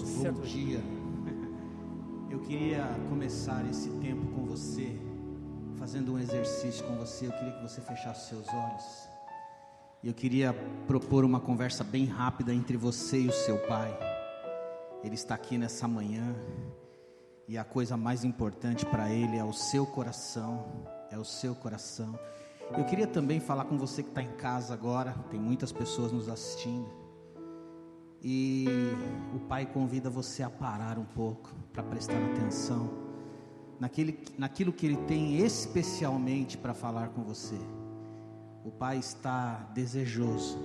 irmãos, bom dia. Eu queria começar esse tempo com você, fazendo um exercício com você. Eu queria que você fechasse seus olhos. Eu queria propor uma conversa bem rápida entre você e o seu pai. Ele está aqui nessa manhã e a coisa mais importante para ele é o seu coração. É o seu coração. Eu queria também falar com você que está em casa agora. Tem muitas pessoas nos assistindo. E o pai convida você a parar um pouco para prestar atenção naquilo que ele tem especialmente para falar com você. O pai está desejoso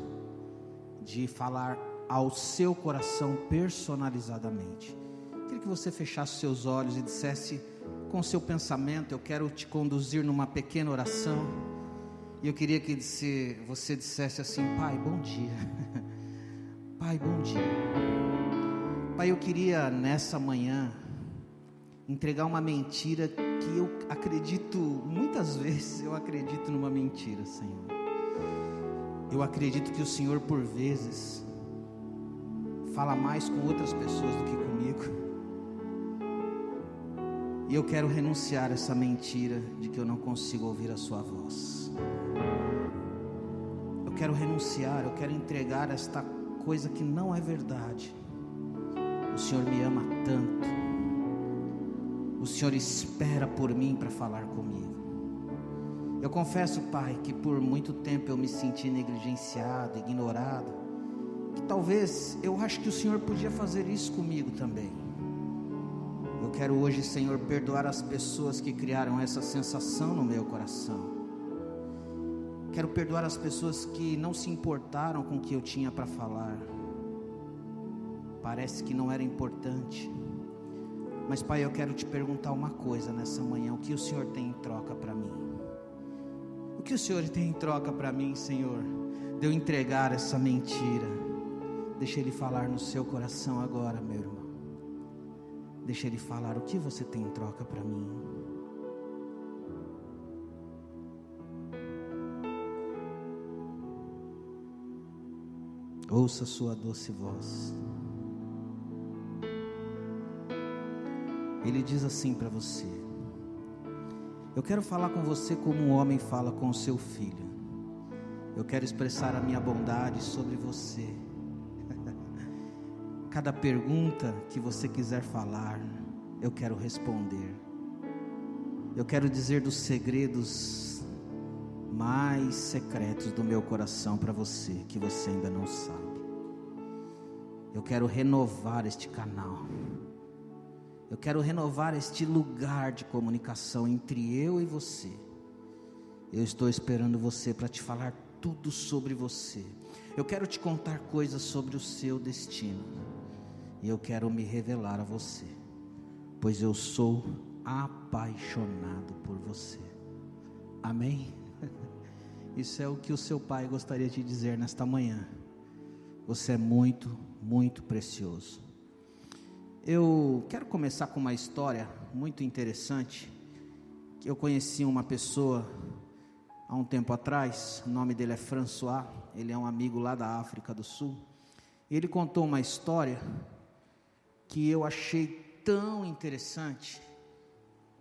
de falar ao seu coração personalizadamente. Eu queria que você fechasse seus olhos e dissesse com o seu pensamento: eu quero te conduzir numa pequena oração. E eu queria que você dissesse assim: Pai, bom dia. Pai, bom dia. Pai, eu queria nessa manhã entregar uma mentira que eu acredito, muitas vezes eu acredito numa mentira, Senhor. Eu acredito que o Senhor por vezes fala mais com outras pessoas do que comigo. E eu quero renunciar a essa mentira de que eu não consigo ouvir a sua voz. Eu quero renunciar, eu quero entregar esta coisa que não é verdade. O Senhor me ama tanto. O Senhor espera por mim para falar comigo. Eu confesso, Pai, que por muito tempo eu me senti negligenciado, ignorado. Que talvez eu acho que o Senhor podia fazer isso comigo também. Eu quero hoje, Senhor, perdoar as pessoas que criaram essa sensação no meu coração. Quero perdoar as pessoas que não se importaram com o que eu tinha para falar. Parece que não era importante. Mas, Pai, eu quero te perguntar uma coisa nessa manhã: o que o Senhor tem em troca para mim? O que o Senhor tem em troca para mim, Senhor, de eu entregar essa mentira? Deixa Ele falar no seu coração agora, meu irmão. Deixa Ele falar o que você tem em troca para mim. Ouça a sua doce voz. Ele diz assim para você: eu quero falar com você como um homem fala com o seu filho. Eu quero expressar a minha bondade sobre você. Cada pergunta que você quiser falar, eu quero responder. Eu quero dizer dos segredos mais secretos do meu coração para você, que você ainda não sabe. Eu quero renovar este canal. Eu quero renovar este lugar de comunicação entre eu e você. Eu estou esperando você para te falar tudo sobre você. Eu quero te contar coisas sobre o seu destino. E eu quero me revelar a você, pois eu sou apaixonado por você. Amém? Isso é o que o seu pai gostaria de dizer nesta manhã. Você é muito, muito precioso. Eu quero começar com uma história muito interessante. Eu conheci uma pessoa há um tempo atrás. O nome dele é François. Ele é um amigo lá da África do Sul. Ele contou uma história que eu achei tão interessante.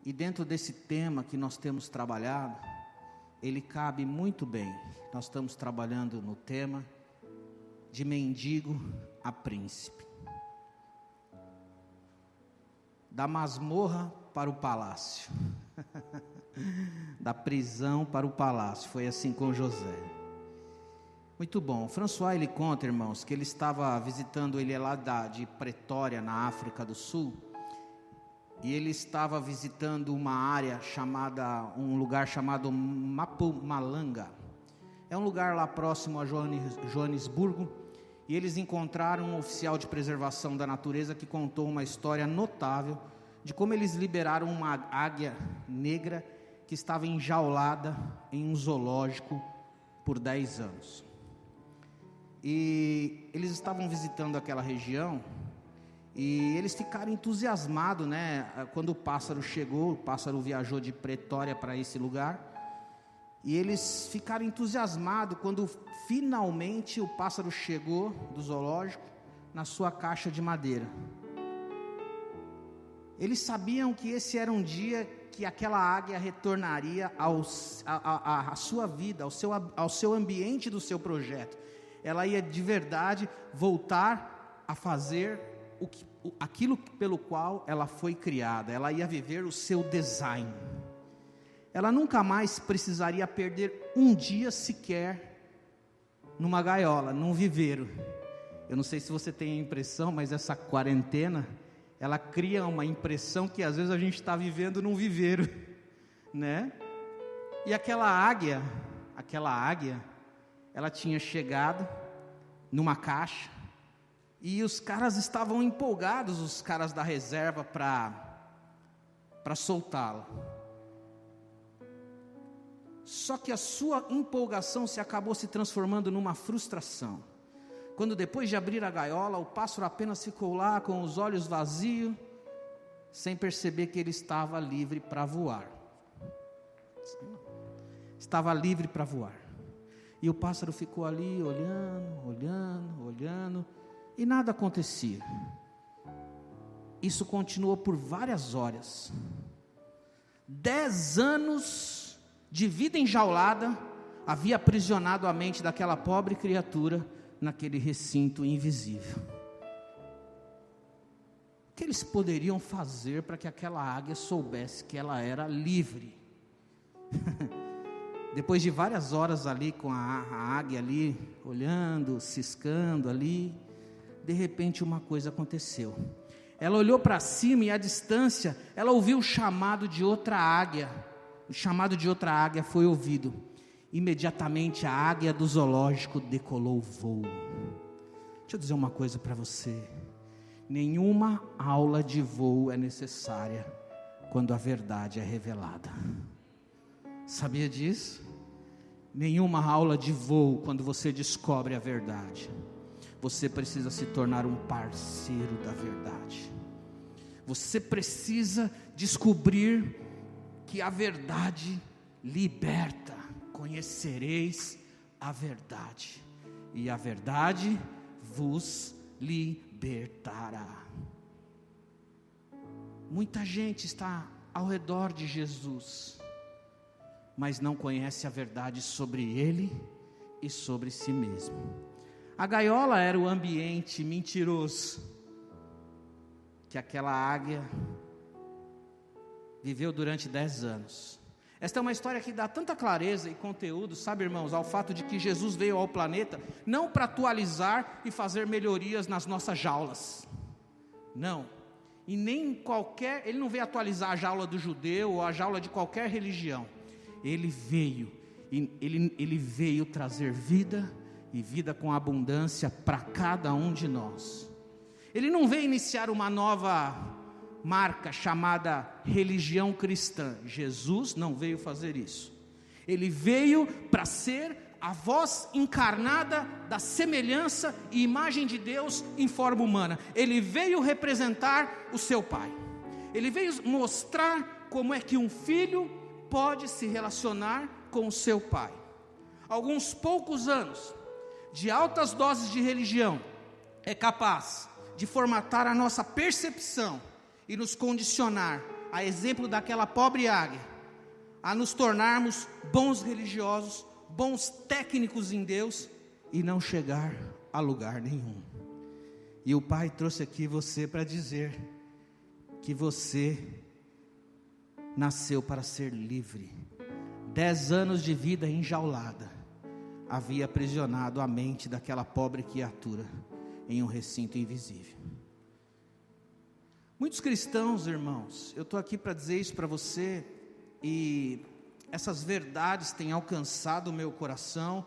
E dentro desse tema que nós temos trabalhado, ele cabe muito bem. Nós estamos trabalhando no tema de mendigo a príncipe. Da masmorra para o palácio. Da prisão para o palácio. Foi assim com José. Muito bom. François, ele conta, irmãos, que ele estava visitando, ele é lá de Pretória, na África do Sul. E ele estava visitando uma área um lugar chamado Mpumalanga. É um lugar lá próximo a Joanesburgo. E eles encontraram um oficial de preservação da natureza que contou uma história notável de como eles liberaram uma águia negra que estava enjaulada em um zoológico por 10 anos. E eles estavam visitando aquela região e eles ficaram entusiasmados, né? Quando o pássaro chegou, o pássaro viajou de Pretória para esse lugar. E eles ficaram entusiasmados quando finalmente o pássaro chegou do zoológico na sua caixa de madeira. Eles sabiam que esse era um dia que aquela águia retornaria à sua vida, ao seu ambiente do seu projeto. Ela ia de verdade voltar a fazer aquilo pelo qual ela foi criada. Ela ia viver o seu design. Ela nunca mais precisaria perder um dia sequer numa gaiola, num viveiro. Eu não sei se você tem a impressão, mas essa quarentena, ela cria uma impressão que às vezes a gente está vivendo num viveiro, né? E aquela águia, ela tinha chegado numa caixa, e os caras estavam empolgados, os caras da reserva, para soltá-la. Só que a sua empolgação acabou se transformando numa frustração. Quando depois de abrir a gaiola, o pássaro apenas ficou lá com os olhos vazios, sem perceber que ele estava livre para voar. Estava livre para voar. E o pássaro ficou ali olhando, e nada acontecia. Isso continuou por várias horas. 10 anos de vida enjaulada havia aprisionado a mente daquela pobre criatura naquele recinto invisível. O que eles poderiam fazer para que aquela águia soubesse que ela era livre? Depois de várias horas ali com a águia ali, olhando, ciscando ali, de repente uma coisa aconteceu. Ela olhou para cima e à distância, ela ouviu o chamado de outra águia. O chamado de outra águia foi ouvido. Imediatamente a águia do zoológico decolou o voo. Deixa eu dizer uma coisa para você. Nenhuma aula de voo é necessária quando a verdade é revelada. Sabia disso? Nenhuma aula de voo quando você descobre a verdade. Você precisa se tornar um parceiro da verdade. Você precisa descobrir que a verdade liberta. Conhecereis a verdade, e a verdade vos libertará. Muita gente está ao redor de Jesus, mas não conhece a verdade sobre Ele e sobre si mesmo. A gaiola era o ambiente mentiroso que aquela águia viveu durante 10 anos. Esta é uma história que dá tanta clareza e conteúdo, sabe, irmãos, ao fato de que Jesus veio ao planeta não para atualizar e fazer melhorias nas nossas jaulas. Não. E nem ele não veio atualizar a jaula do judeu ou a jaula de qualquer religião. Ele veio trazer vida, e vida com abundância para cada um de nós. Ele não veio iniciar uma nova marca chamada religião cristã. Jesus não veio fazer isso. Ele veio para ser a voz encarnada da semelhança e imagem de Deus em forma humana. Ele veio representar o seu Pai. Ele veio mostrar como é que um filho pode se relacionar com o seu pai. Alguns poucos anos de altas doses de religião é capaz de formatar a nossa percepção e nos condicionar, a exemplo daquela pobre águia, a nos tornarmos bons religiosos, bons técnicos em Deus e não chegar a lugar nenhum. E o Pai trouxe aqui você para dizer que você nasceu para ser livre. 10 anos de vida enjaulada havia aprisionado a mente daquela pobre criatura em um recinto invisível. Muitos cristãos, irmãos, eu estou aqui para dizer isso para você, e essas verdades têm alcançado o meu coração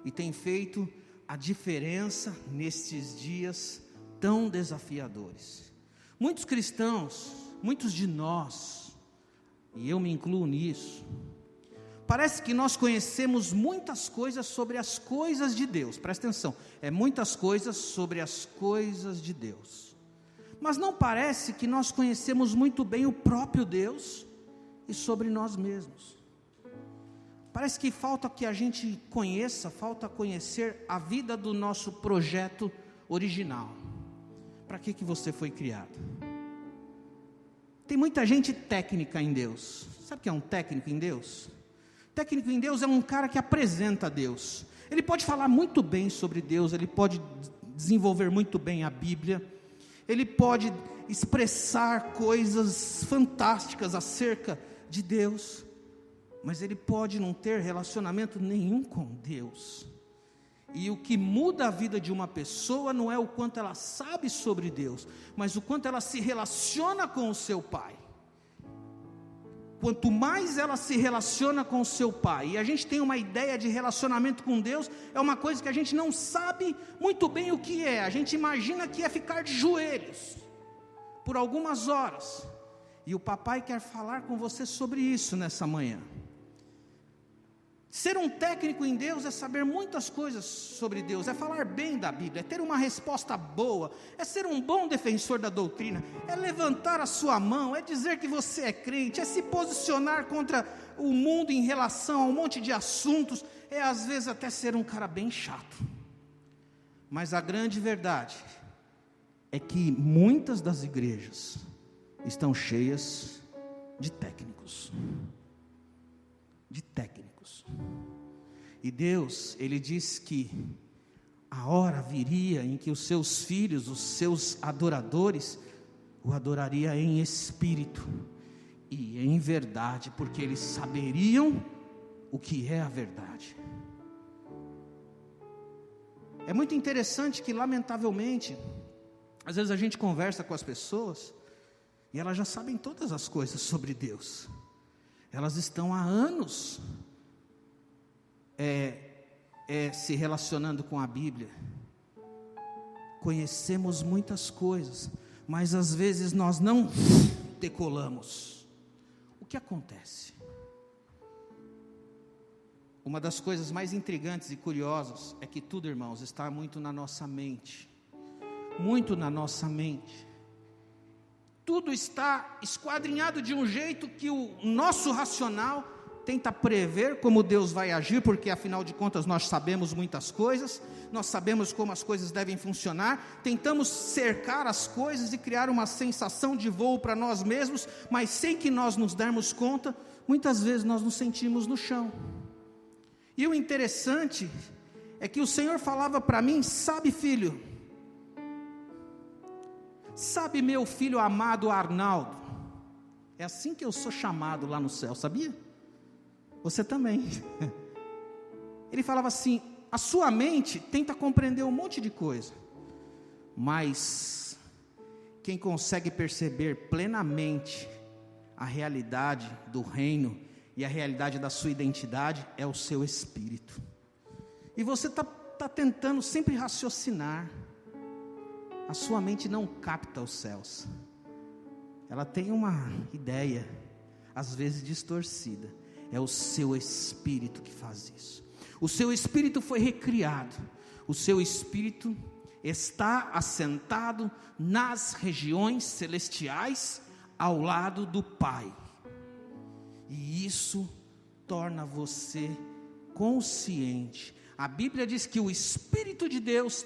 e têm feito a diferença nestes dias tão desafiadores. Muitos cristãos, muitos de nós, e eu me incluo nisso, parece que nós conhecemos muitas coisas sobre as coisas de Deus. Presta atenção, muitas coisas sobre as coisas de Deus, mas não parece que nós conhecemos muito bem o próprio Deus e sobre nós mesmos. Parece que falta que a gente conheça, falta conhecer a vida do nosso projeto original. Para que você foi criado? Tem muita gente técnica em Deus. Sabe o que é um técnico em Deus? Técnico em Deus é um cara que apresenta Deus. Ele pode falar muito bem sobre Deus, ele pode desenvolver muito bem a Bíblia, ele pode expressar coisas fantásticas acerca de Deus, mas ele pode não ter relacionamento nenhum com Deus. E o que muda a vida de uma pessoa não é o quanto ela sabe sobre Deus, mas o quanto ela se relaciona com o seu Pai. Quanto mais ela se relaciona com o seu Pai, e a gente tem uma ideia de relacionamento com Deus, é uma coisa que a gente não sabe muito bem o que é. A gente imagina que é ficar de joelhos por algumas horas, e o papai quer falar com você sobre isso nessa manhã. Ser um técnico em Deus é saber muitas coisas sobre Deus, é falar bem da Bíblia, é ter uma resposta boa, é ser um bom defensor da doutrina, é levantar a sua mão, é dizer que você é crente, é se posicionar contra o mundo em relação a um monte de assuntos, é às vezes até ser um cara bem chato. Mas a grande verdade é que muitas das igrejas estão cheias de técnicos. E Deus, Ele diz que a hora viria em que os seus filhos, os seus adoradores, o adoraria em espírito e em verdade, porque eles saberiam o que é a verdade. É muito interessante que, lamentavelmente, às vezes a gente conversa com as pessoas e elas já sabem todas as coisas sobre Deus. Elas estão há anos se relacionando com a Bíblia. Conhecemos muitas coisas, mas às vezes nós não decolamos. O que acontece? Uma das coisas mais intrigantes e curiosas é que tudo, irmãos, está muito na nossa mente. Muito na nossa mente. Tudo está esquadrinhado de um jeito que o nosso racional tenta prever como Deus vai agir, porque afinal de contas nós sabemos muitas coisas, nós sabemos como as coisas devem funcionar, tentamos cercar as coisas e criar uma sensação de voo para nós mesmos, mas sem que nós nos dermos conta, muitas vezes nós nos sentimos no chão. E o interessante é que o Senhor falava para mim: sabe, filho, sabe, meu filho amado Arnaldo, é assim que eu sou chamado lá no céu, sabia? Você também. Ele falava assim: a sua mente tenta compreender um monte de coisa, mas quem consegue perceber plenamente a realidade do reino e a realidade da sua identidade é o seu espírito. E você está tentando sempre raciocinar. A sua mente não capta os céus. Ela tem uma ideia, às vezes distorcida. É o seu espírito que faz isso. O seu espírito foi recriado. O seu espírito está assentado nas regiões celestiais, ao lado do Pai. E isso torna você consciente. A Bíblia diz que o Espírito de Deus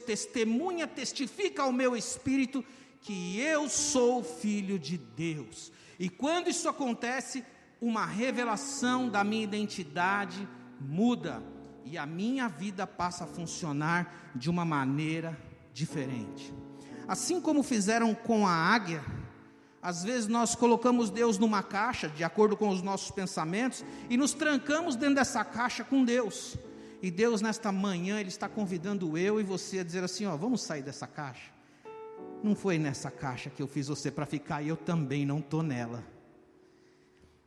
testifica ao meu espírito que eu sou filho de Deus. E quando isso acontece, uma revelação da minha identidade muda, e a minha vida passa a funcionar de uma maneira diferente. Assim como fizeram com a águia, às vezes nós colocamos Deus numa caixa, de acordo com os nossos pensamentos, e nos trancamos dentro dessa caixa com Deus. E Deus, nesta manhã, Ele está convidando eu e você a dizer assim: ó, vamos sair dessa caixa. Não foi nessa caixa que eu fiz você para ficar, e eu também não estou nela.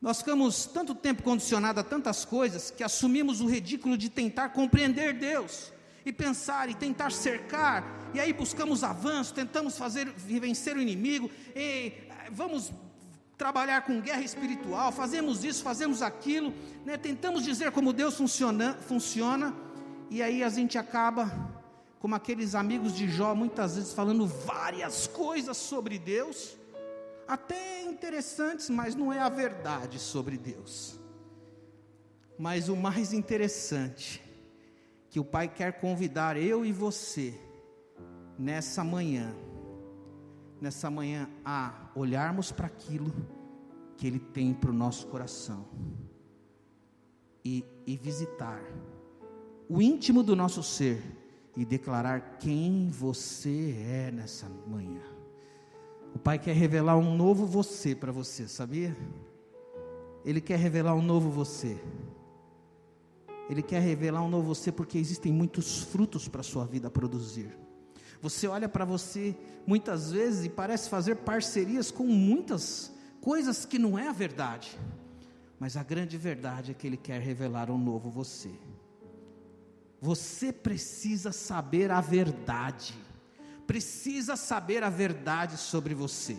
Nós ficamos tanto tempo condicionados a tantas coisas, que assumimos o ridículo de tentar compreender Deus, e pensar, e tentar cercar, e aí buscamos avanço, tentamos vencer o inimigo, e vamos trabalhar com guerra espiritual, fazemos isso, fazemos aquilo, né? Tentamos dizer como Deus funciona, e aí a gente acaba, como aqueles amigos de Jó, muitas vezes falando várias coisas sobre Deus, até interessantes, mas não é a verdade sobre Deus. Mas o mais interessante, que o Pai quer convidar eu e você, nessa manhã, a olharmos para aquilo que Ele tem para o nosso coração e visitar o íntimo do nosso ser e declarar quem você é nessa manhã. O Pai quer revelar um novo você para você, sabia? Ele quer revelar um novo você. Ele quer revelar um novo você porque existem muitos frutos para a sua vida produzir. Você olha para você muitas vezes e parece fazer parcerias com muitas coisas que não é a verdade. Mas a grande verdade é que Ele quer revelar um novo você. Você precisa saber a verdade. Precisa saber a verdade sobre você.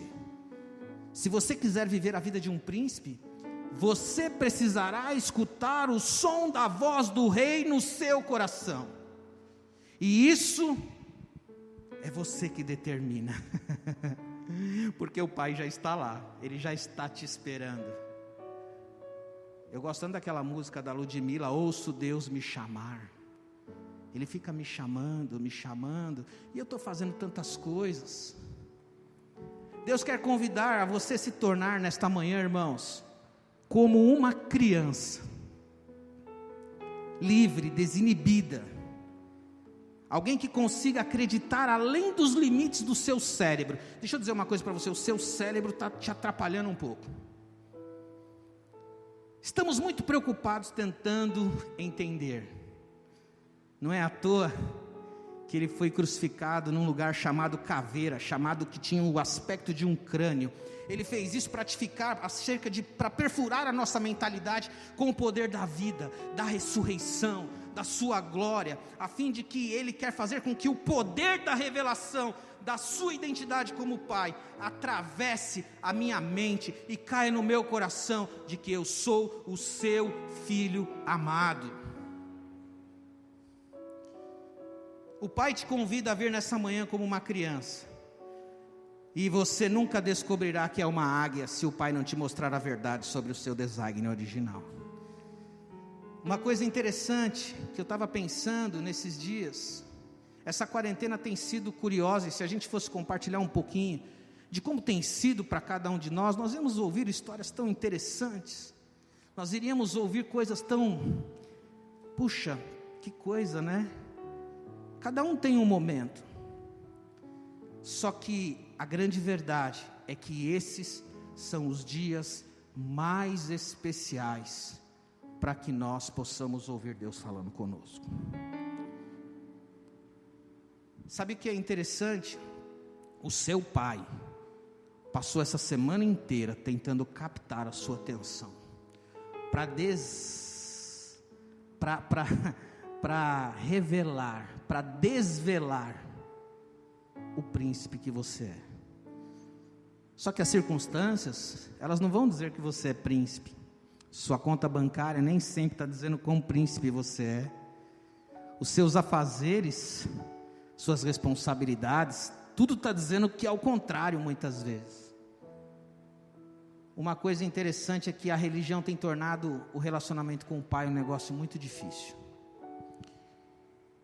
Se você quiser viver a vida de um príncipe, você precisará escutar o som da voz do rei no seu coração. E isso é você que determina. Porque o Pai já está lá, Ele já está te esperando. Eu gosto tanto daquela música da Ludmilla, ouço Deus me chamar. Ele fica me chamando, e eu estou fazendo tantas coisas. Deus quer convidar a você se tornar nesta manhã, irmãos, como uma criança, livre, desinibida, alguém que consiga acreditar além dos limites do seu cérebro. Deixa eu dizer uma coisa para você, o seu cérebro está te atrapalhando um pouco. Estamos muito preocupados tentando entender. Não é à toa que Ele foi crucificado num lugar chamado caveira, chamado que tinha o aspecto de um crânio. Ele fez isso para para perfurar a nossa mentalidade com o poder da vida, da ressurreição, da sua glória, a fim de que Ele quer fazer com que o poder da revelação da sua identidade como Pai atravesse a minha mente e caia no meu coração de que eu sou o seu filho amado. O Pai te convida a vir nessa manhã como uma criança, e você nunca descobrirá que é uma águia se o Pai não te mostrar a verdade sobre o seu design original. Uma coisa interessante que eu estava pensando nesses dias, essa quarentena tem sido curiosa, e se a gente fosse compartilhar um pouquinho de como tem sido para cada um de nós, nós íamos ouvir histórias tão interessantes, nós iríamos ouvir coisas tão, puxa, que coisa, né? Cada um tem um momento, só que a grande verdade é que esses são os dias mais especiais para que nós possamos ouvir Deus falando conosco. Sabe o que é interessante? O seu Pai passou essa semana inteira tentando captar a sua atenção, para revelar, para desvelar o príncipe que você é. Só que as circunstâncias, elas não vão dizer que você é príncipe. Sua conta bancária nem sempre está dizendo quão príncipe você é. Os seus afazeres, suas responsabilidades, tudo está dizendo que é o contrário muitas vezes. Uma coisa interessante é que a religião tem tornado o relacionamento com o Pai um negócio muito difícil.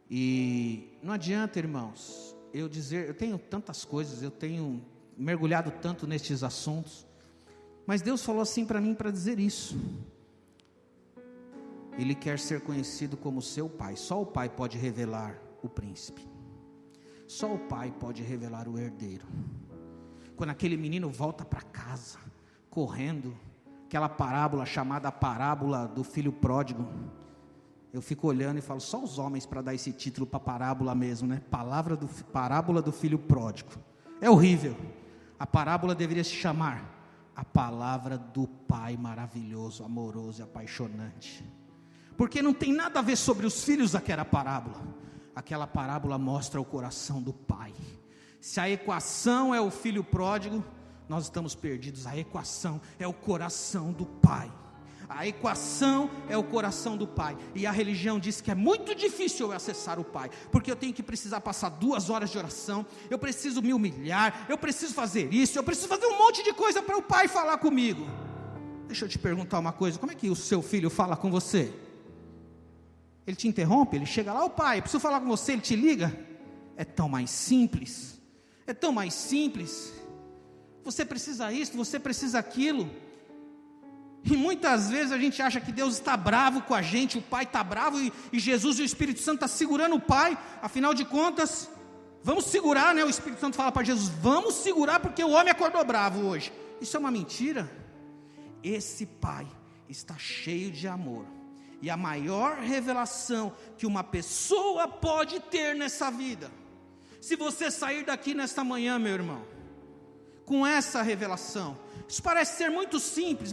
E não adianta, irmãos, eu tenho tantas coisas, eu tenho mergulhado tanto nestes assuntos, mas Deus falou assim para mim para dizer isso. Ele quer ser conhecido como seu Pai. Só o Pai pode revelar o príncipe, só o Pai pode revelar o herdeiro. Quando aquele menino volta para casa correndo, aquela parábola chamada parábola do filho pródigo, eu fico olhando e falo, só os homens para dar esse título para parábola mesmo, né? Parábola do filho pródigo, é horrível. A parábola deveria se chamar a palavra do Pai maravilhoso, amoroso e apaixonante, porque não tem nada a ver sobre os filhos daquela parábola. Aquela parábola mostra o coração do Pai. Se a equação é o filho pródigo, nós estamos perdidos. A equação é o coração do Pai. A equação é o coração do Pai. E a religião diz que é muito difícil eu acessar o Pai, porque eu tenho que precisar passar 2 horas de oração, eu preciso me humilhar, eu preciso fazer isso, eu preciso fazer um monte de coisa para o Pai falar comigo. Deixa eu te perguntar uma coisa, como é que o seu filho fala com você? Ele te interrompe, ele chega lá, Pai, eu preciso falar com você, ele te liga? É tão mais simples, é tão mais simples. Você precisa isso, você precisa aquilo. E muitas vezes a gente acha que Deus está bravo com a gente, o Pai está bravo e Jesus e o Espírito Santo estão segurando o Pai. Afinal de contas, vamos segurar, né? O Espírito Santo fala para Jesus, vamos segurar porque o homem acordou bravo hoje. Isso é uma mentira. Esse Pai está cheio de amor. E a maior revelação que uma pessoa pode ter nessa vida, se você sair daqui nesta manhã, meu irmão, com essa revelação, isso parece ser muito simples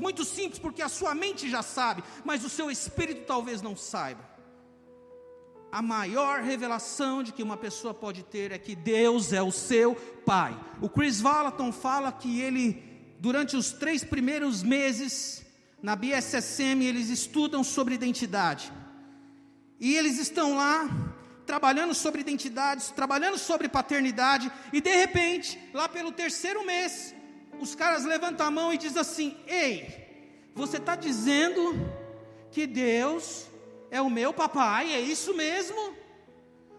porque a sua mente já sabe, mas o seu espírito talvez não saiba. A maior revelação de que uma pessoa pode ter é que Deus é o seu Pai. O Chris Vallotton fala que ele, durante os 3 primeiros meses, na BSSM, eles estudam sobre identidade. E eles estão lá, trabalhando sobre identidades, trabalhando sobre paternidade, e de repente, lá pelo 3º mês, os caras levantam a mão e dizem assim, ei, você está dizendo que Deus é o meu papai, é isso mesmo?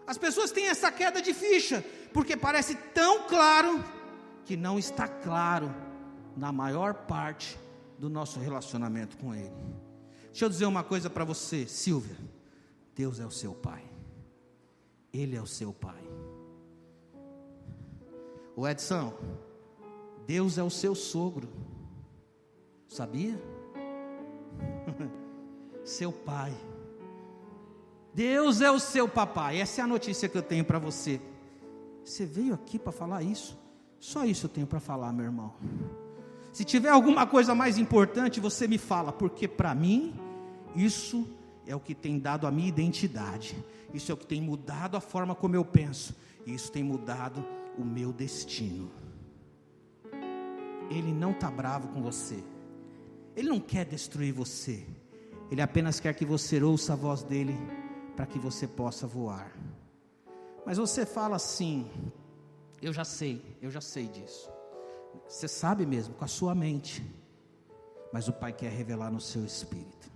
As pessoas têm essa queda de ficha, porque parece tão claro, que não está claro, na maior parte do nosso relacionamento com Ele. Deixa eu dizer uma coisa para você, Silvia, Deus é o seu pai, Ele é o seu pai. O Edson, Deus é o seu sogro, sabia? Seu pai. Deus é o seu papai. Essa é a notícia que eu tenho para você. Você veio aqui para falar isso? Só isso eu tenho para falar, meu irmão. Se tiver alguma coisa mais importante, você me fala, porque para mim, isso é o que tem dado a minha identidade. Isso é o que tem mudado a forma como eu penso. Isso tem mudado o meu destino. Ele não está bravo com você. Ele não quer destruir você. Ele apenas quer que você ouça a voz dele, para que você possa voar. Mas você fala assim, eu já sei disso. Você sabe mesmo, com a sua mente. Mas o Pai quer revelar no seu espírito.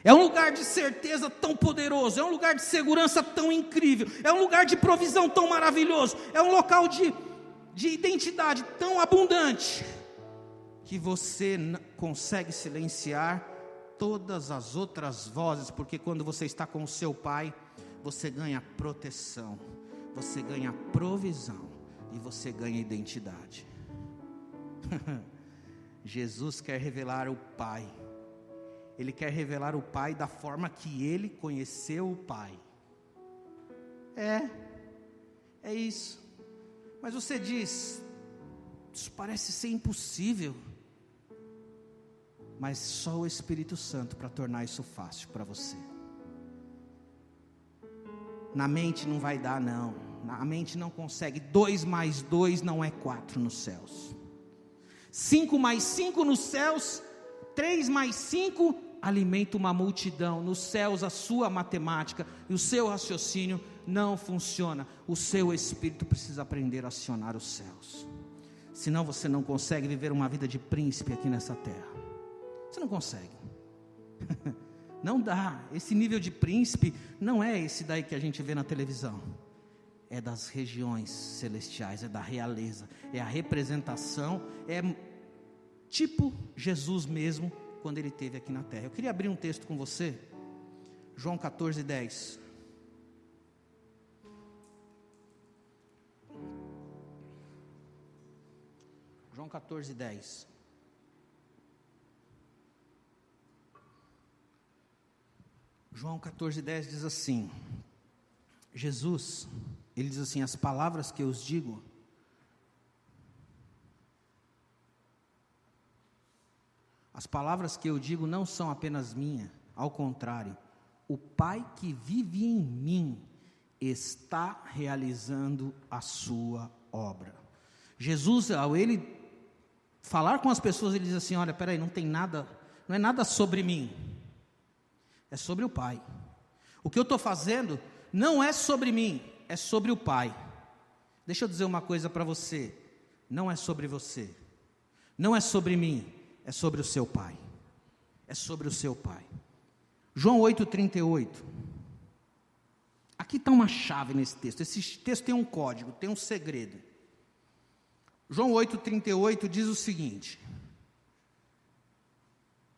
É um lugar de certeza tão poderoso, é um lugar de segurança tão incrível, é um lugar de provisão tão maravilhoso, é um local de identidade tão abundante, que você consegue silenciar todas as outras vozes, porque quando você está com o seu Pai, você ganha proteção, você ganha provisão, e você ganha identidade. Jesus quer revelar o Pai, Ele quer revelar o Pai da forma que Ele conheceu o Pai. É isso. Mas você diz, isso parece ser impossível. Mas só o Espírito Santo para tornar isso fácil para você. Na mente não vai dar não. Na mente não consegue. 2 mais 2 não é 4 nos céus. 5 mais 5 nos céus. 3 mais 5 alimenta uma multidão. Nos céus a sua matemática e o seu raciocínio não funciona. O seu espírito precisa aprender a acionar os céus. Senão você não consegue viver uma vida de príncipe aqui nessa terra. Você não consegue. Não dá. Esse nível de príncipe não é esse daí que a gente vê na televisão. É das regiões celestiais, é da realeza, é a representação, é tipo Jesus mesmo, quando Ele esteve aqui na terra. Eu queria abrir um texto com você, João 14:10. João 14:10. João 14:10 diz assim, Jesus, Ele diz assim, as palavras que eu os digo, as palavras que eu digo não são apenas minhas, ao contrário, o Pai que vive em mim está realizando a sua obra. Jesus, ao Ele falar com as pessoas, Ele diz assim, olha, peraí, não é nada sobre mim, é sobre o Pai. O que eu estou fazendo não é sobre mim, é sobre o Pai. Deixa eu dizer uma coisa para você, não é sobre você, não é sobre mim, é sobre o seu Pai, é sobre o seu Pai. João 8:38, aqui está uma chave nesse texto, esse texto tem um código, tem um segredo. João 8:38 diz o seguinte,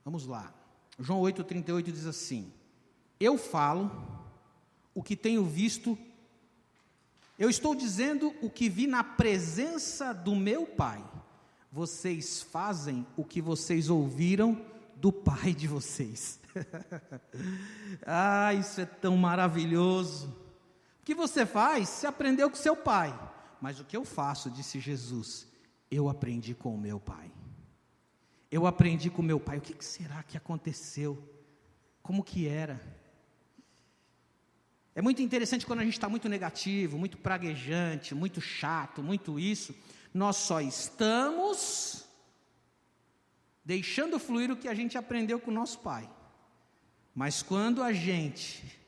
Vamos lá. João 8,38 diz assim: eu falo o que tenho visto, eu estou dizendo o que vi na presença do meu Pai. Vocês fazem o que vocês ouviram do pai de vocês. Isso é tão maravilhoso. O que você faz, você aprendeu com seu pai. Mas o que eu faço, disse Jesus, eu aprendi com o meu pai. Eu aprendi com o meu pai. O que será que aconteceu? Como que era? É muito interessante quando a gente está muito negativo, muito praguejante, muito chato, muito isso. Nós só estamos deixando fluir o que a gente aprendeu com o nosso pai. Mas quando a gente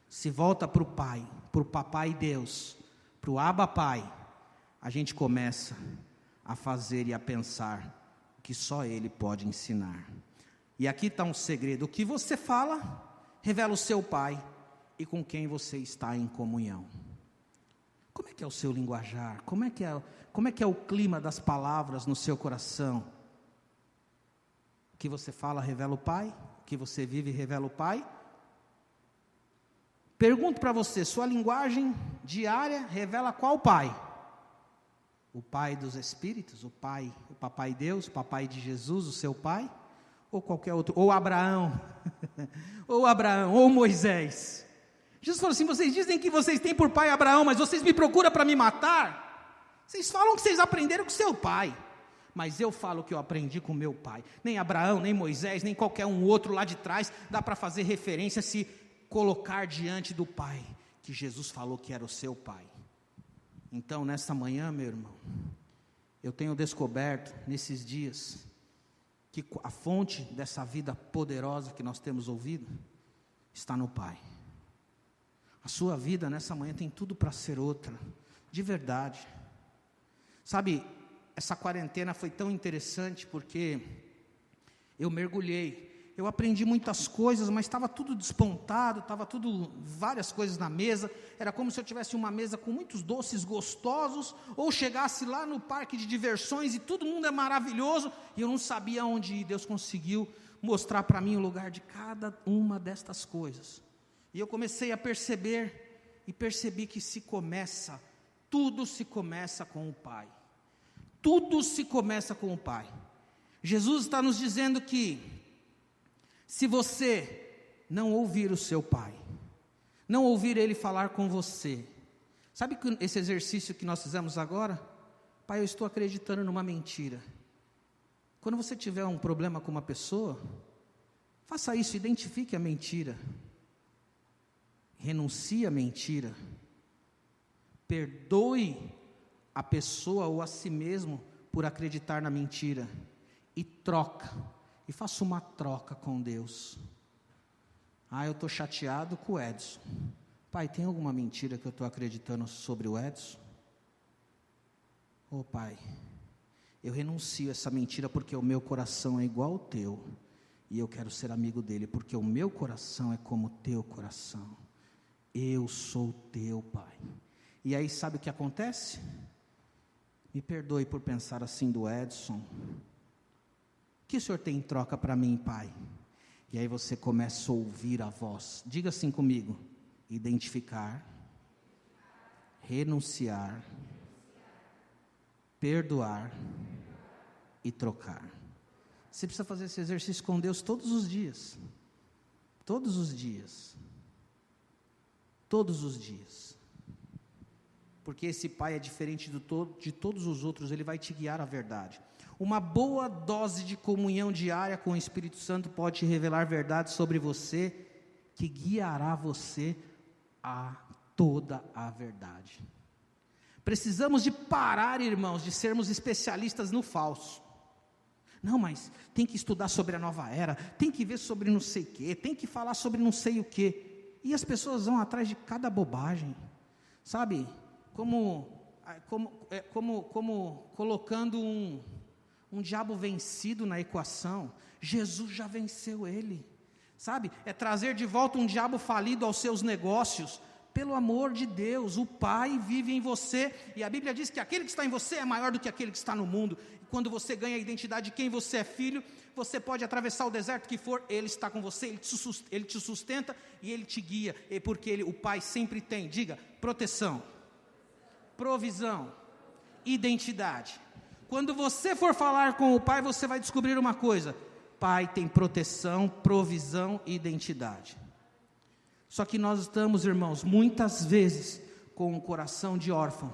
se volta para o pai, para o papai Deus, para o Abba Pai, a gente começa a fazer e a pensar o que só Ele pode ensinar. E aqui está um segredo: o que você fala, revela o seu pai e com quem você está em comunhão. Como é que é o seu linguajar? Como é que é o clima das palavras no seu coração? O que você fala revela o Pai? O que você vive revela o Pai? Pergunto para você, sua linguagem diária revela qual Pai? O Pai dos Espíritos, o Papai Deus, o Papai de Jesus, o seu Pai? Ou qualquer outro, ou Abraão, ou Moisés? Jesus falou assim: vocês dizem que vocês têm por pai Abraão, mas vocês me procuram para me matar? Vocês falam que vocês aprenderam com seu pai, mas eu falo que eu aprendi com meu pai. Nem Abraão, nem Moisés, nem qualquer um outro lá de trás dá para fazer referência, se colocar diante do pai, que Jesus falou que era o seu pai. Então nessa manhã, meu irmão, eu tenho descoberto nesses dias, que a fonte dessa vida poderosa que nós temos ouvido, está no Pai. A sua vida nessa manhã tem tudo para ser outra, de verdade. Sabe, essa quarentena foi tão interessante, porque eu mergulhei, eu aprendi muitas coisas, mas estava tudo despontado, várias coisas na mesa, era como se eu tivesse uma mesa com muitos doces gostosos, ou chegasse lá no parque de diversões e todo mundo é maravilhoso, e eu não sabia onde ir. Deus conseguiu mostrar para mim o lugar de cada uma destas coisas, e eu comecei a perceber, e percebi que tudo se começa com o Pai, tudo se começa com o Pai. Jesus está nos dizendo que, se você não ouvir o seu pai, não ouvir ele falar com você, sabe que esse exercício que nós fizemos agora? Pai, eu estou acreditando numa mentira. Quando você tiver um problema com uma pessoa, faça isso, identifique a mentira, renuncie à mentira, perdoe a pessoa ou a si mesmo por acreditar na mentira, e faça uma troca com Deus. Eu estou chateado com o Edson. Pai, tem alguma mentira que eu estou acreditando sobre o Edson? Pai, eu renuncio a essa mentira, porque o meu coração é igual ao teu, e eu quero ser amigo dele, porque o meu coração é como o teu coração. Eu sou teu, Pai. E aí sabe o que acontece? Me perdoe por pensar assim do Edson. O que o Senhor tem em troca para mim, Pai? E aí você começa a ouvir a voz. Diga assim comigo: identificar, renunciar, perdoar e trocar. Você precisa fazer esse exercício com Deus todos os dias. Todos os dias. Todos os dias. Porque esse Pai é diferente de todos os outros, Ele vai te guiar à verdade. Uma boa dose de comunhão diária com o Espírito Santo pode te revelar verdades sobre você, que guiará você a toda a verdade. Precisamos de parar, irmãos, de sermos especialistas no falso. Não, mas tem que estudar sobre a nova era, tem que ver sobre não sei o quê, tem que falar sobre não sei o quê. E as pessoas vão atrás de cada bobagem, sabe? Como colocando um diabo vencido na equação. Jesus já venceu ele, sabe? É trazer de volta um diabo falido aos seus negócios. Pelo amor de Deus, o Pai vive em você, e a Bíblia diz que aquele que está em você é maior do que aquele que está no mundo. quando você ganha a identidade de quem você é filho, você pode atravessar o deserto que for, Ele está com você, Ele te sustenta e Ele te guia, porque o Pai sempre tem, diga, proteção, provisão, identidade. Quando você for falar com o Pai, você vai descobrir uma coisa: Pai tem proteção, provisão e identidade. Só que nós estamos, irmãos, muitas vezes com um coração de órfão.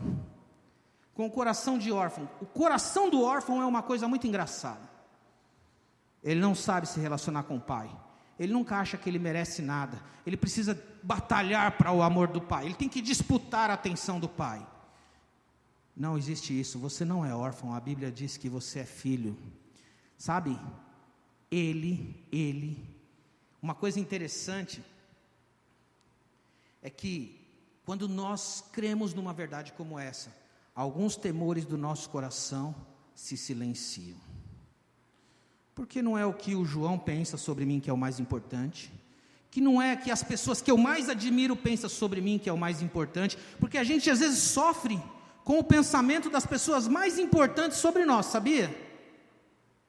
Com o coração de órfão. O coração do órfão é uma coisa muito engraçada. Ele não sabe se relacionar com o pai. Ele nunca acha que ele merece nada. Ele precisa batalhar para o amor do pai. Ele tem que disputar a atenção do pai. Não existe isso. Você não é órfão. A Bíblia diz que você é filho. Sabe? Uma coisa interessante é que quando nós cremos numa verdade como essa, alguns temores do nosso coração se silenciam. Porque não é o que o João pensa sobre mim que é o mais importante, que não é que as pessoas que eu mais admiro pensam sobre mim que é o mais importante, porque a gente às vezes sofre com o pensamento das pessoas mais importantes sobre nós, sabia?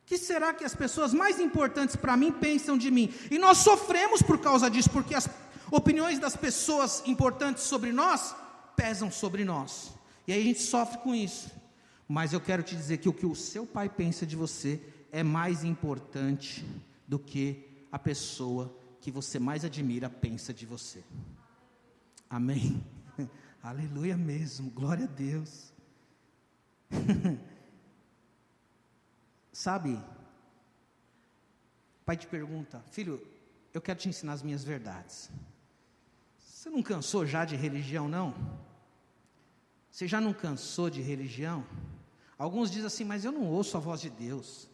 O que será que as pessoas mais importantes para mim pensam de mim? E nós sofremos por causa disso, porque as opiniões das pessoas importantes sobre nós pesam sobre nós. E aí a gente sofre com isso. Mas eu quero te dizer que o que o seu pai pensa de você é mais importante do que a pessoa que você mais admira pensa de você. Amém? Aleluia mesmo, glória a Deus. Sabe, o pai te pergunta: filho, eu quero te ensinar as minhas verdades. Você não cansou já de religião, não? Você já não cansou de religião? Alguns dizem assim: mas eu não ouço a voz de Deus.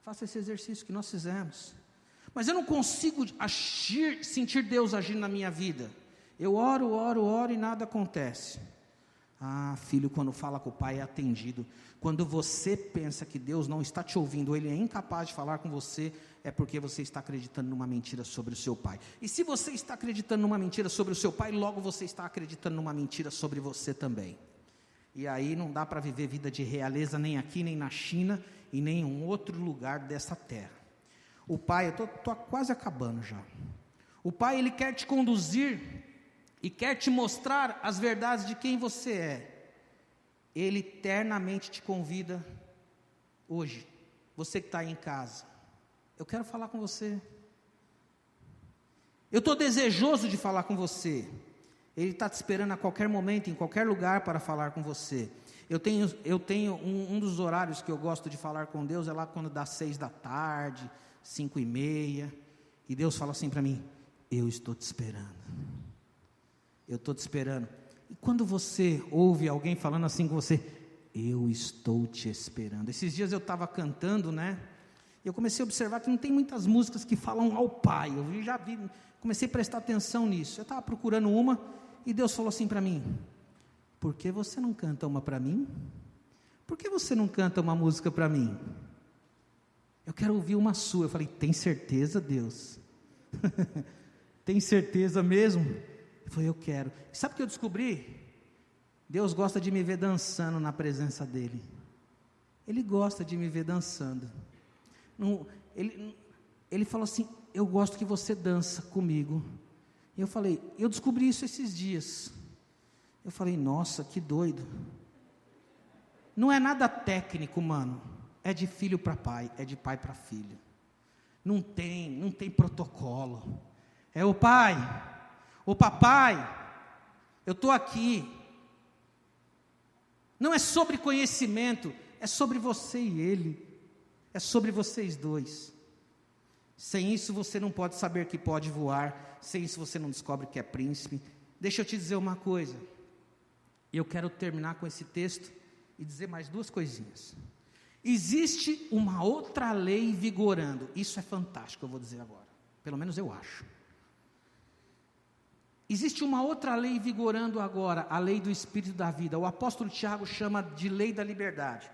Faça esse exercício que nós fizemos. Mas eu não consigo sentir Deus agir na minha vida. Eu oro e nada acontece. Ah, filho, quando fala com o pai é atendido. Quando você pensa que Deus não está te ouvindo, Ele é incapaz de falar com você, é porque você está acreditando numa mentira sobre o seu pai. E se você está acreditando numa mentira sobre o seu pai, logo você está acreditando numa mentira sobre você também. E aí não dá para viver vida de realeza nem aqui, nem na China, e nem em um outro lugar dessa terra. O pai, eu estou quase acabando já. O pai, ele quer te conduzir e quer te mostrar as verdades de quem você é. Ele eternamente te convida hoje, você que está aí em casa. Eu quero falar com você. Eu estou desejoso de falar com você. Ele está te esperando a qualquer momento, em qualquer lugar para falar com você. Eu tenho um dos horários que eu gosto de falar com Deus, é lá quando dá 6h, 5h30, e Deus fala assim para mim: eu estou te esperando. Eu estou te esperando. E quando você ouve alguém falando assim com você: eu estou te esperando. Esses dias eu estava cantando, né? Eu comecei a observar que não tem muitas músicas que falam ao Pai. Comecei a prestar atenção nisso. Eu estava procurando uma, e Deus falou assim para mim: por que você não canta uma para mim? Por que você não canta uma música para mim? Eu quero ouvir uma sua. Eu falei: tem certeza, Deus? Tem certeza mesmo? Ele falou: eu quero. Sabe o que eu descobri? Deus gosta de me ver dançando na presença dEle. Ele gosta de me ver dançando. Ele falou assim: eu gosto que você dança comigo. E eu falei: eu descobri isso esses dias. Eu falei: nossa, que doido. Não é nada técnico, mano. É de filho para pai, é de pai para filho. Não tem protocolo. É o pai, o papai, eu estou aqui. Não é sobre conhecimento, é sobre você e ele. É sobre vocês dois. Sem isso você não pode saber que pode voar. Sem isso você não descobre que é príncipe. Deixa eu te dizer uma coisa. Eu quero terminar com esse texto e dizer mais duas coisinhas. Existe uma outra lei vigorando. Isso é fantástico, eu vou dizer agora. Pelo menos eu acho. Existe uma outra lei vigorando agora, a lei do Espírito da vida. O apóstolo Tiago chama de lei da liberdade.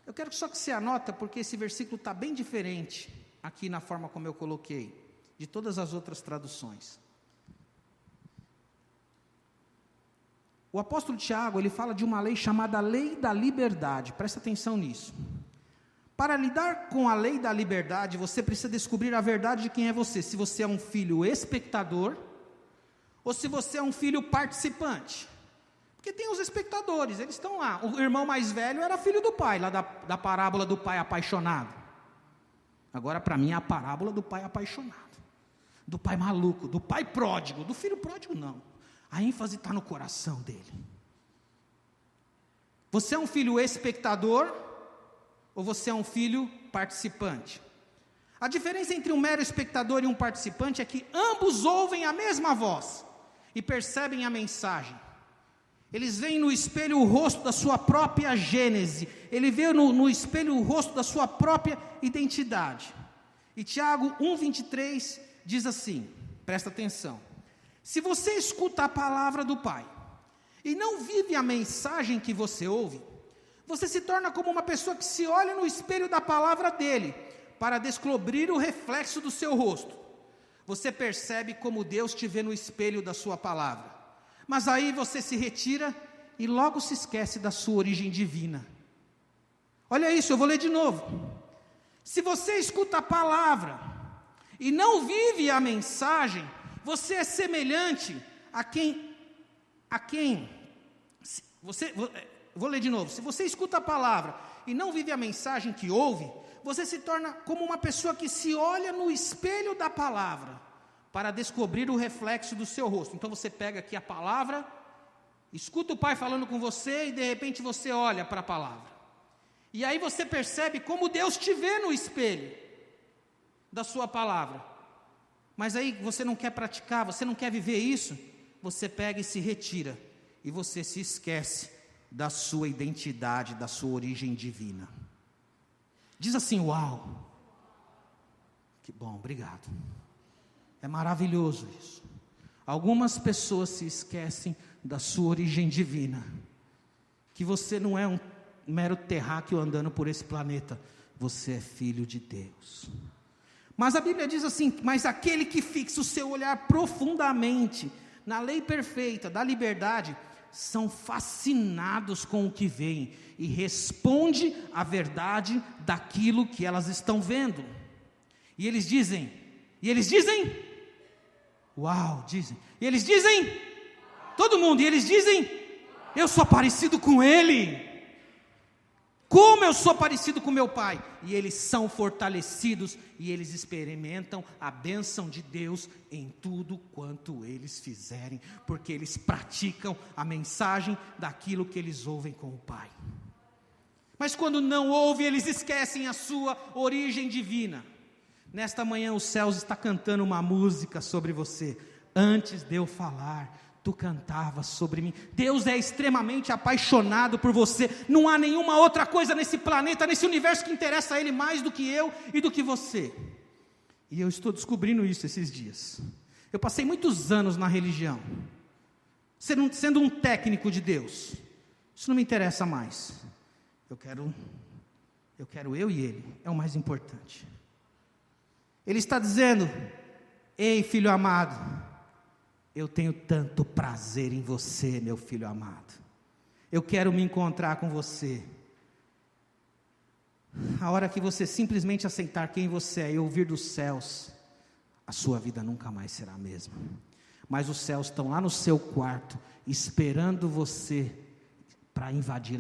Eu quero só que você anota, porque esse versículo está bem diferente aqui na forma como eu coloquei, de todas as outras traduções. O apóstolo Tiago, ele fala de uma lei chamada lei da liberdade. Presta atenção nisso. Para lidar com a lei da liberdade, você precisa descobrir a verdade de quem é você. Se você é um filho espectador, ou se você é um filho participante. Porque tem os espectadores, eles estão lá. O irmão mais velho era filho do pai, lá da parábola do pai apaixonado. Agora para mim é a parábola do pai apaixonado, do pai maluco, do pai pródigo. Do filho pródigo não, a ênfase está no coração dele. Você é um filho espectador, ou você é um filho participante? A diferença entre um mero espectador e um participante é que ambos ouvem a mesma voz e percebem a mensagem. Eles veem no espelho o rosto da sua própria gênese, ele vê no espelho o rosto da sua própria identidade. E Tiago 1,23 diz assim, presta atenção: se você escuta a palavra do Pai e não vive a mensagem que você ouve, você se torna como uma pessoa que se olha no espelho da palavra dele, para descobrir o reflexo do seu rosto. Você percebe como Deus te vê no espelho da sua palavra. Mas aí você se retira e logo se esquece da sua origem divina. Olha isso, eu vou ler de novo. Se você escuta a palavra e não vive a mensagem, você é semelhante a quem vou ler de novo. Se você escuta a palavra e não vive a mensagem que ouve, você se torna como uma pessoa que se olha no espelho da palavra, para descobrir o reflexo do seu rosto. Então você pega aqui a palavra, escuta o Pai falando com você, e de repente você olha para a palavra. E aí você percebe como Deus te vê no espelho da sua palavra. Mas aí você não quer praticar, você não quer viver isso, você pega e se retira, e você se esquece da sua identidade, da sua origem divina. Diz assim: uau, que bom, obrigado. É maravilhoso isso. Algumas pessoas se esquecem da sua origem divina, que você não é um mero terráqueo andando por esse planeta, você é filho de Deus. Mas a Bíblia diz assim: mas aquele que fixa o seu olhar profundamente na lei perfeita da liberdade, são fascinados com o que veem e responde à verdade daquilo que elas estão vendo. E eles dizem, uau, dizem, e eles dizem, todo mundo, e eles dizem, eu sou parecido com ele, como eu sou parecido com meu pai. E eles são fortalecidos, e eles experimentam a bênção de Deus em tudo quanto eles fizerem, porque eles praticam a mensagem daquilo que eles ouvem com o Pai. Mas quando não ouvem, eles esquecem a sua origem divina. Nesta manhã os céus estão cantando uma música sobre você. Antes de eu falar, tu cantavas sobre mim. Deus é extremamente apaixonado por você. Não há nenhuma outra coisa nesse planeta, nesse universo, que interessa a Ele mais do que eu e do que você. E eu estou descobrindo isso esses dias. Eu passei muitos anos na religião, sendo um técnico de Deus. Isso não me interessa mais. Eu quero eu e Ele, é o mais importante. Ele está dizendo: ei, filho amado, eu tenho tanto prazer em você, meu filho amado. Eu quero me encontrar com você. A hora que você simplesmente aceitar quem você é e ouvir dos céus, a sua vida nunca mais será a mesma. Mas os céus estão lá no seu quarto, esperando você para invadir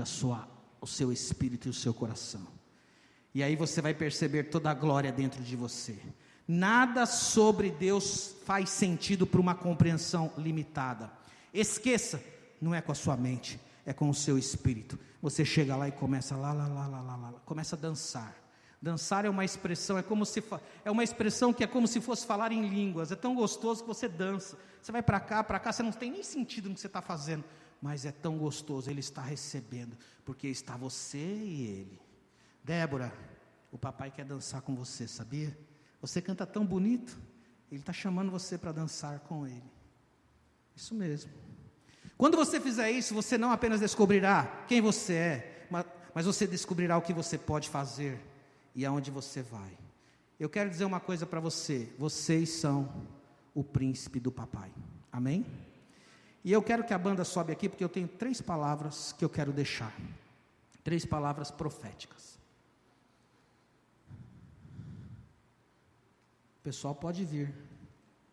o seu espírito e o seu coração. E aí você vai perceber toda a glória dentro de você. Nada sobre Deus faz sentido para uma compreensão limitada. Esqueça, não é com a sua mente, é com o seu espírito. Você chega lá e começa começa a dançar. Dançar é uma expressão, é uma expressão que é como se fosse falar em línguas. É tão gostoso que você dança. Você vai para cá, você não tem nem sentido no que você está fazendo, mas é tão gostoso. Ele está recebendo, porque está você e Ele. Débora, o papai quer dançar com você, sabia? Você canta tão bonito, Ele está chamando você para dançar com Ele. Isso mesmo. Quando você fizer isso, você não apenas descobrirá quem você é, mas você descobrirá o que você pode fazer e aonde você vai. Eu quero dizer uma coisa para você: vocês são o príncipe do papai. Amém? E eu quero que a banda sobe aqui, porque eu tenho 3 palavras que eu quero deixar. 3 palavras proféticas. pessoal pode vir.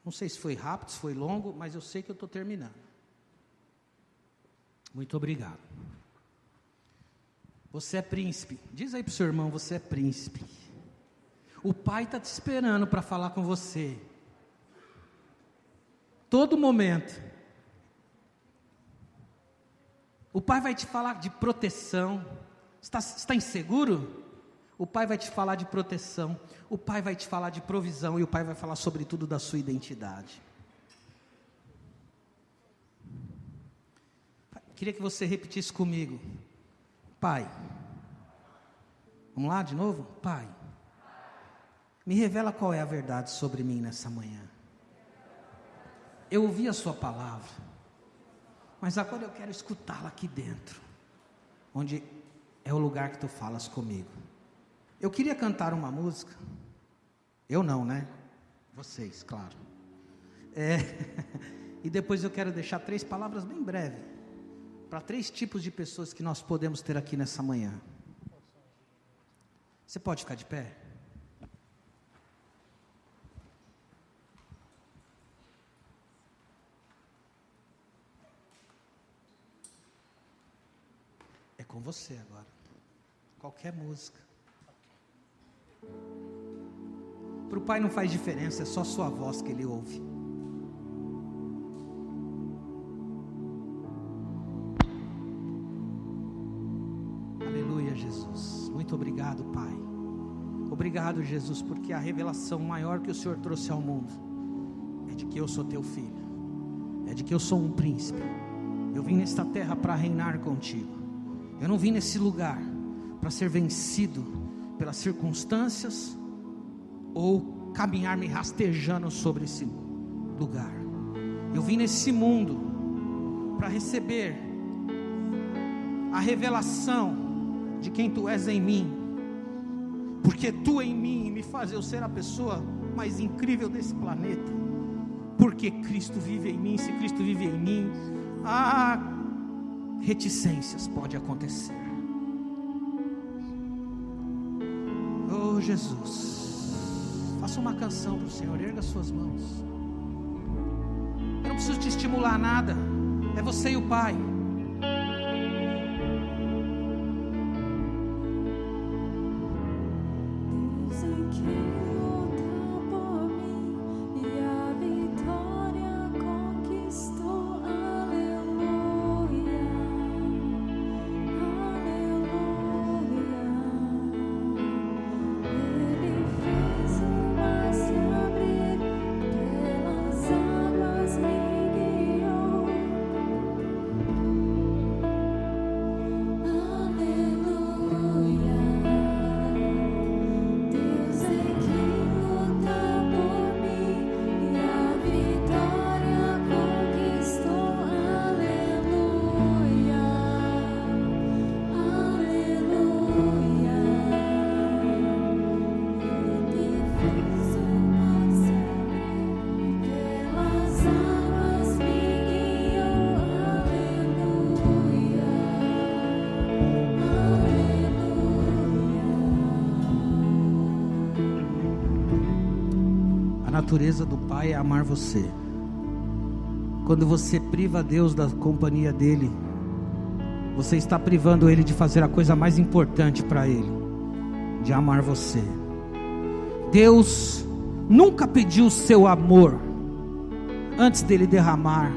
Não sei se foi rápido, se foi longo, mas eu sei que eu estou terminando. Muito obrigado. Você é príncipe. Diz aí para o seu irmão, você é príncipe. O pai está te esperando para falar com você. Todo momento. O pai vai te falar de proteção. Está inseguro? O pai vai te falar de proteção. O pai vai te falar de provisão. E o pai vai falar sobretudo da sua identidade. Queria que você repetisse comigo. Pai. Vamos lá de novo? Pai. Me revela qual é a verdade sobre mim nessa manhã. Eu ouvi a sua palavra, mas agora eu quero escutá-la aqui dentro, onde é o lugar que tu falas comigo. Eu queria cantar uma música. Eu não, né? Vocês, claro. E depois eu quero deixar 3 palavras bem breves, para 3 tipos de pessoas que nós podemos ter aqui nessa manhã. Você pode ficar de pé? É com você agora. Qualquer música. Para o pai não faz diferença, é só sua voz que ele ouve. Aleluia, Jesus. Muito obrigado, Pai. Obrigado, Jesus, porque a revelação maior que o Senhor trouxe ao mundo é de que eu sou teu filho, é de que eu sou um príncipe. Eu vim nesta terra para reinar contigo. Eu não vim nesse lugar para ser vencido pelas circunstâncias ou caminhar me rastejando sobre esse lugar. Eu vim nesse mundo para receber a revelação de quem tu és em mim, porque tu em mim me faz eu ser a pessoa mais incrível desse planeta, porque Cristo vive em mim. Se Cristo vive em mim, reticências pode acontecer. Oh Jesus, faça uma canção para o Senhor, erga suas mãos. Eu não preciso te estimular a nada, é você e o Pai. A natureza do Pai é amar você. Quando você priva Deus da companhia dEle, você está privando Ele de fazer a coisa mais importante para Ele, de amar você. Deus nunca pediu o seu amor antes dEle derramar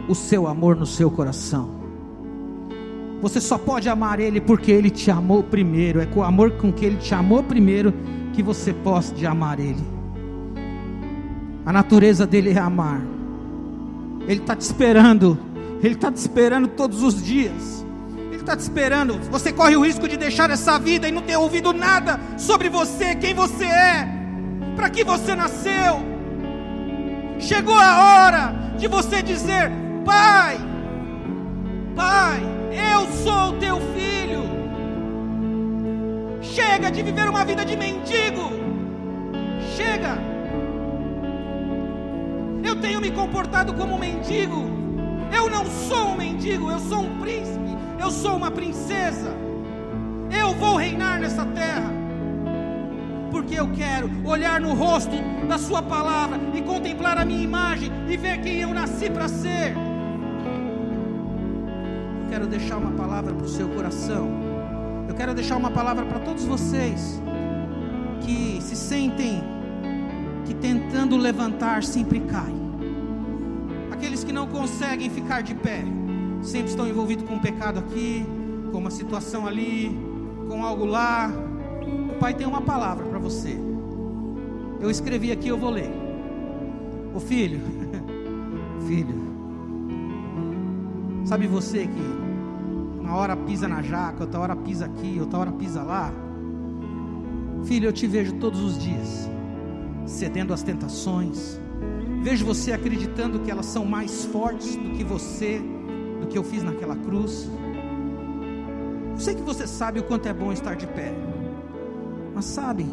o seu amor no seu coração. Você só pode amar Ele porque Ele te amou primeiro. É com o amor com que Ele te amou primeiro que você pode amar Ele. A natureza dele é amar. Ele está te esperando. Ele está te esperando todos os dias. Ele está te esperando. Você corre o risco de deixar essa vida e não ter ouvido nada sobre você, quem você é, para que você nasceu. Chegou a hora de você dizer: Pai, Pai, eu sou teu filho. Chega de viver uma vida de mendigo. Chega. Eu tenho me comportado como um mendigo. Eu não sou um mendigo, eu sou um príncipe, eu sou uma princesa. Eu vou reinar nessa terra, porque porque eu quero olhar no rosto da sua palavra e contemplar a minha imagem e ver quem eu nasci para ser. Eu quero deixar uma palavra para o seu coração. Eu quero deixar uma palavra para todos vocês que se sentem que tentando levantar sempre caem. Aqueles que não conseguem ficar de pé, sempre estão envolvidos com um pecado aqui, com uma situação ali, com algo lá. O Pai tem uma palavra para você. Eu escrevi aqui, eu vou ler. Ô filho, filho, sabe você que uma hora pisa na jaca, outra hora pisa aqui, outra hora pisa lá? Filho, eu te vejo todos os dias cedendo às tentações. Vejo você acreditando que elas são mais fortes do que você, do que eu fiz naquela cruz. Eu sei que você sabe o quanto é bom estar de pé, mas sabe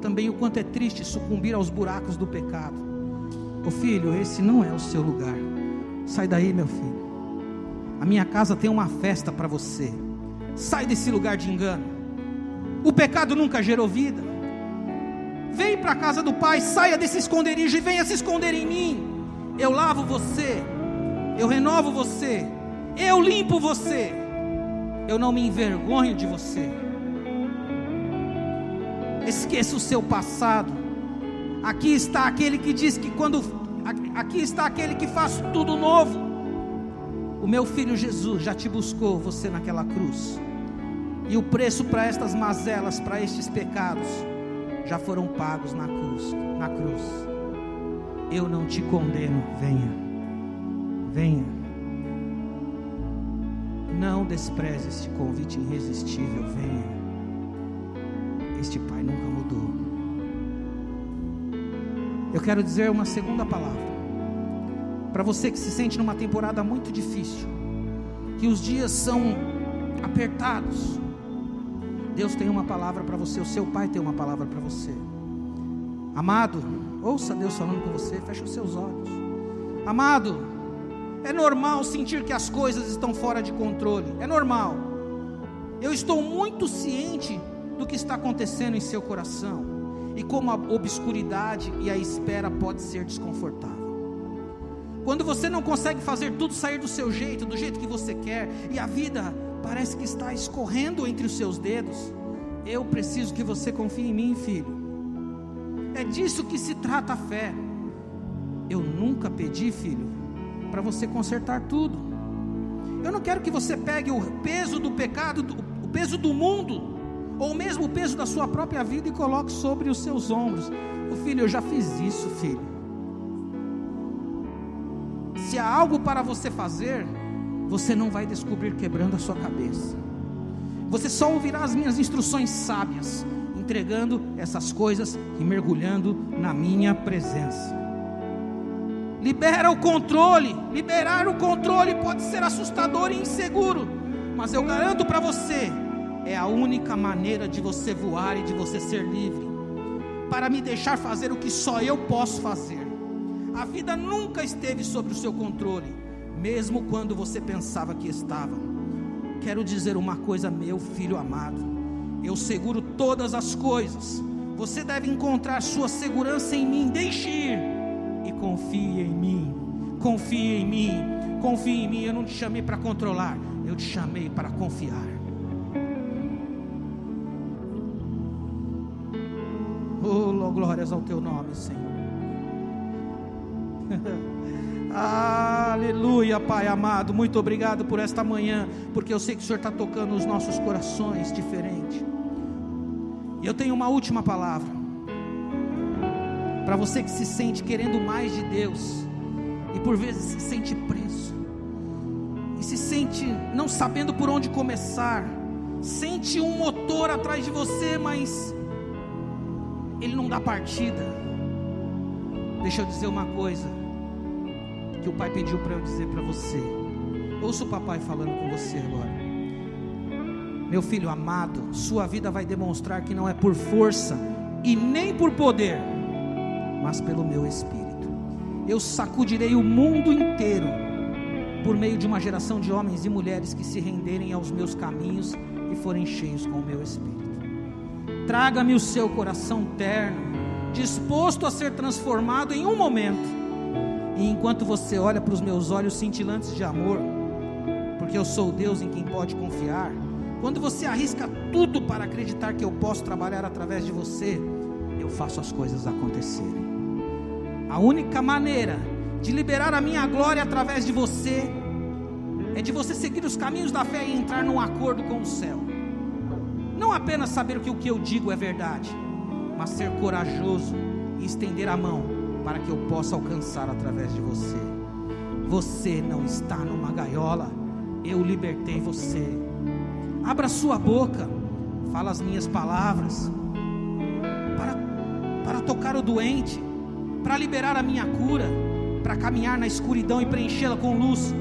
também o quanto é triste sucumbir aos buracos do pecado. Ô filho, esse não é o seu lugar. Sai daí, meu filho. A minha casa tem uma festa para você. Sai desse lugar de engano. O pecado nunca gerou vida. Vem para a casa do Pai, saia desse esconderijo e venha se esconder em mim. Eu lavo você, eu renovo você, eu limpo você, eu não me envergonho de você. Esqueça o seu passado. Aqui está aquele que diz que aqui está aquele que faz tudo novo. O meu filho Jesus já te buscou, você naquela cruz, e o preço para estas mazelas, para estes pecados, já foram pagos na cruz. Eu não te condeno. Venha. Não despreze este convite irresistível. Venha. Este Pai nunca mudou. Eu quero dizer uma segunda palavra para você que se sente numa temporada muito difícil, que os dias são apertados. Deus tem uma palavra para você, o seu Pai tem uma palavra para você. Amado, ouça Deus falando com você, feche os seus olhos. Amado, é normal sentir que as coisas estão fora de controle, é normal. Eu estou muito ciente do que está acontecendo em seu coração, e como a obscuridade e a espera pode ser desconfortável. Quando você não consegue fazer tudo sair do seu jeito, do jeito que você quer, e a vida parece que está escorrendo entre os seus dedos, eu preciso que você confie em mim, filho. É disso que se trata a fé. Eu nunca pedi, filho, para você consertar tudo. Eu não quero que você pegue o peso do pecado, o peso do mundo, ou mesmo o peso da sua própria vida, e coloque sobre os seus ombros. Filho, eu já fiz isso, filho. Se há algo para você fazer, você não vai descobrir quebrando a sua cabeça. Você só ouvirá as minhas instruções sábias, entregando essas coisas e mergulhando na minha presença. Libera o controle. Liberar o controle pode ser assustador e inseguro, mas eu garanto para você, é a única maneira de você voar e de você ser livre, para me deixar fazer o que só eu posso fazer. A vida nunca esteve sob o seu controle, mesmo quando você pensava que estava. Quero dizer uma coisa, meu filho amado, eu seguro todas as coisas. Você deve encontrar sua segurança em mim. Deixe ir e confie em mim. Confie em mim. Confie em mim. Eu não te chamei para controlar, eu te chamei para confiar. Oh, glórias ao teu nome, Senhor. Aleluia, Pai amado, muito obrigado por esta manhã, porque eu sei que o Senhor está tocando os nossos corações diferente. E eu tenho uma última palavra para você que se sente querendo mais de Deus, e por vezes se sente preso, e se sente não sabendo por onde começar, sente um motor atrás de você, mas ele não dá partida. Deixa eu dizer uma coisa que o Pai pediu para eu dizer para você. Ouça o papai falando com você agora. Meu filho amado, sua vida vai demonstrar que não é por força e nem por poder, mas pelo meu Espírito. Eu sacudirei o mundo inteiro por meio de uma geração de homens e mulheres que se renderem aos meus caminhos e forem cheios com o meu Espírito. Traga-me o seu coração terno, disposto a ser transformado em um momento. E enquanto você olha para os meus olhos cintilantes de amor, porque eu sou o Deus em quem pode confiar, quando você arrisca tudo para acreditar que eu posso trabalhar através de você, eu faço as coisas acontecerem. A única maneira de liberar a minha glória através de você é de você seguir os caminhos da fé e entrar num acordo com o céu. Não apenas saber que o que eu digo é verdade, mas ser corajoso e estender a mão para que eu possa alcançar através de você. Você não está numa gaiola, eu libertei você. Abra sua boca, fala as minhas palavras, para tocar o doente, para liberar a minha cura, para caminhar na escuridão e preenchê-la com luz.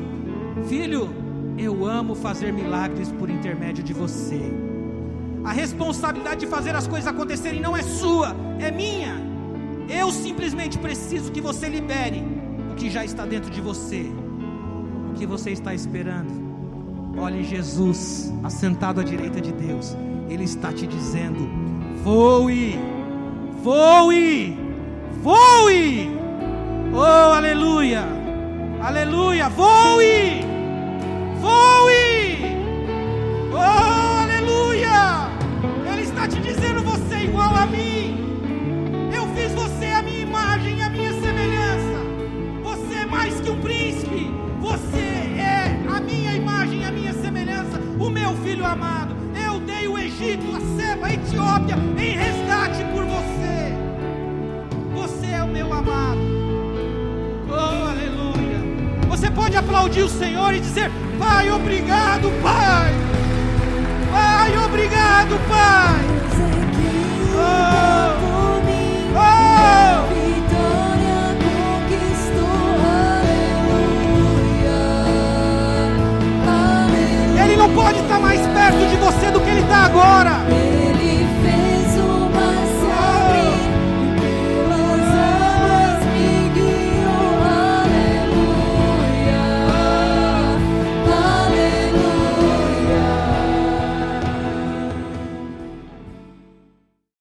Filho, eu amo fazer milagres por intermédio de você. A responsabilidade de fazer as coisas acontecerem não é sua, é minha. Eu simplesmente preciso que você libere o que já está dentro de você. O que você está esperando? Olhe Jesus, assentado à direita de Deus. Ele está te dizendo: voe, voe, voe. Oh, aleluia, aleluia, voe, voe. Oh, aleluia. Ele está te dizendo: você é igual a mim. Eu fiz você a minha imagem e a minha semelhança. Você é mais que um príncipe. Você é a minha imagem e a minha semelhança, o meu filho amado. Eu dei o Egito, a Seba, a Etiópia em resgate por você. Você é o meu amado. Oh, aleluia. Você pode aplaudir o Senhor e dizer: Pai, obrigado, Pai. Pai, obrigado, Pai. Oh, oh. Vitória conquistou, aleluia. Ele não pode estar mais perto de você do que Ele está agora.